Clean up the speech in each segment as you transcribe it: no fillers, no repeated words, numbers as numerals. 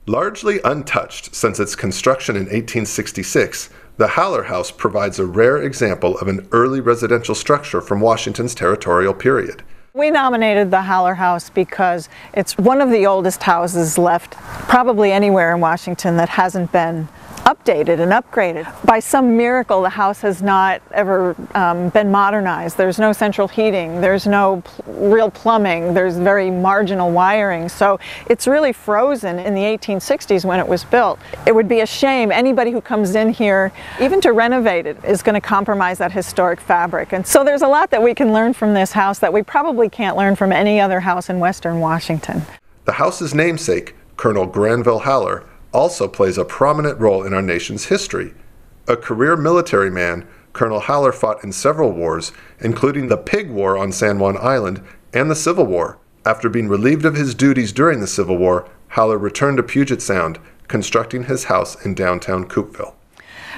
Largely untouched since its construction in 1866, the Haller House provides a rare example of an early residential structure from Washington's territorial period. We nominated the Haller House because it's one of the oldest houses left probably anywhere in Washington that hasn't been updated and upgraded. By some miracle, the house has not ever been modernized. There's no central heating, there's no real plumbing, there's very marginal wiring, so it's really frozen in the 1860s when it was built. It would be a shame. Anybody who comes in here, even to renovate it, is going to compromise that historic fabric. And so there's a lot that we can learn from this house that we probably can't learn from any other house in Western Washington. The house's namesake, Colonel Granville Haller, also plays a prominent role in our nation's history. A career military man, Colonel Haller fought in several wars, including the Pig War on San Juan Island and the Civil War. After being relieved of his duties during the Civil War, Haller returned to Puget Sound, constructing his house in downtown Coupeville.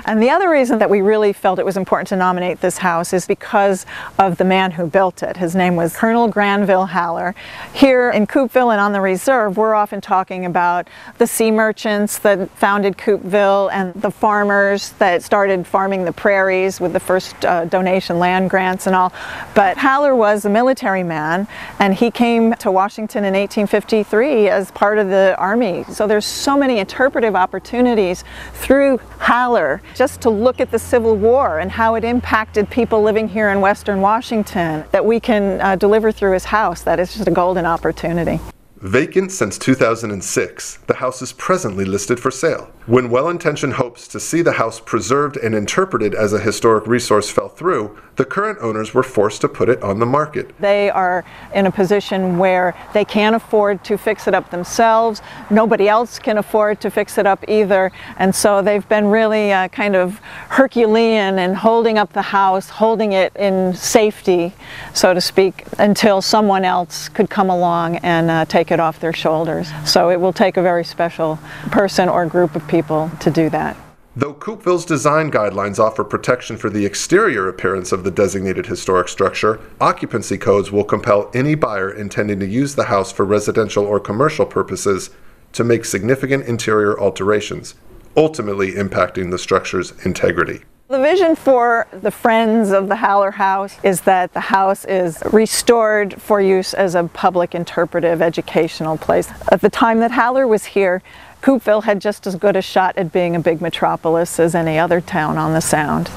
And the other reason that we really felt it was important to nominate this house is because of the man who built it. His name was Colonel Granville Haller. Here in Coupeville and on the reserve, we're often talking about the sea merchants that founded Coupeville and the farmers that started farming the prairies with the first donation land grants and all. But Haller was a military man, and he came to Washington in 1853 as part of the Army. So there's so many interpretive opportunities through Haller just to look at the Civil War and how it impacted people living here in Western Washington that we can deliver through his house. That is just a golden opportunity. Vacant since 2006, the house is presently listed for sale. When well-intentioned hopes to see the house preserved and interpreted as a historic resource fell through, the current owners were forced to put it on the market. They are in a position where they can't afford to fix it up themselves. Nobody else can afford to fix it up either. And so they've been really kind of Herculean in holding up the house, holding it in safety, so to speak, until someone else could come along and take it off their shoulders. So it will take a very special person or group of people to do that. Though Coupeville's design guidelines offer protection for the exterior appearance of the designated historic structure, occupancy codes will compel any buyer intending to use the house for residential or commercial purposes to make significant interior alterations, ultimately impacting the structure's integrity. The vision for the Friends of the Haller House is that the house is restored for use as a public interpretive educational place. At the time that Haller was here, Coupeville had just as good a shot at being a big metropolis as any other town on the Sound.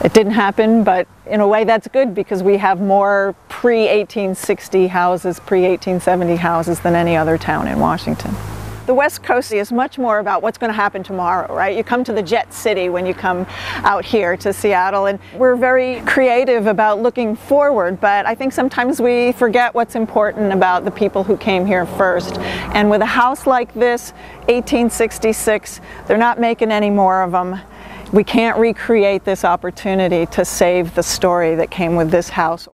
It didn't happen, but in a way that's good because we have more pre-1860 houses, pre-1870 houses than any other town in Washington. The West Coast is much more about what's going to happen tomorrow, right? You come to the Jet City when you come out here to Seattle, and we're very creative about looking forward, but I think sometimes we forget what's important about the people who came here first. And with a house like this, 1866, they're not making any more of them. We can't recreate this opportunity to save the story that came with this house.